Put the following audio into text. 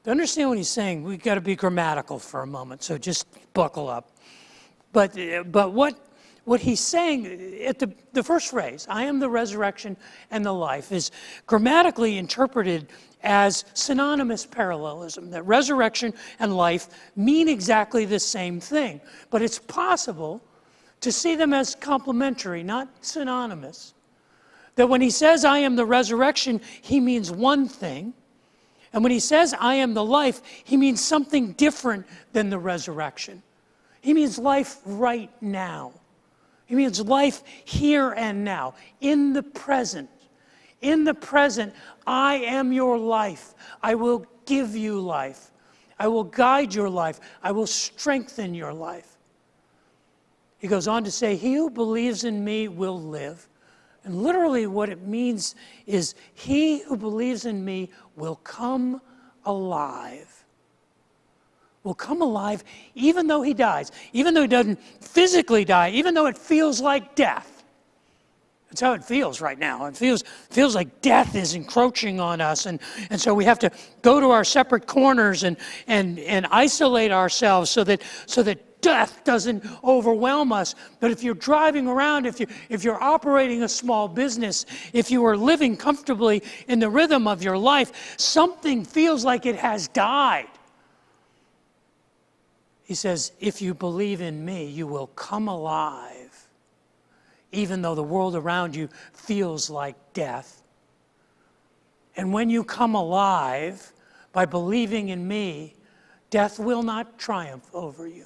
To understand what he's saying, we've got to be grammatical for a moment, so just buckle up. But what he's saying at the first phrase, I am the resurrection and the life, is grammatically interpreted as synonymous parallelism, that resurrection and life mean exactly the same thing. But it's possible to see them as complementary, not synonymous. That when he says, I am the resurrection, he means one thing. And when he says, I am the life, he means something different than the resurrection. He means life right now. He means life here and now, in the present. In the present, I am your life. I will give you life. I will guide your life. I will strengthen your life. He goes on to say, he who believes in me will live. And literally what it means is, he who believes in me will come alive. Will come alive even though he dies, even though he doesn't physically die, even though it feels like death. That's how it feels right now. It feels like death is encroaching on us, and so we have to go to our separate corners and isolate ourselves so that death doesn't overwhelm us. But if you're driving around, if you're operating a small business, if you are living comfortably in the rhythm of your life, something feels like it has died. He says, if you believe in me, you will come alive, even though the world around you feels like death. And when you come alive by believing in me, death will not triumph over you.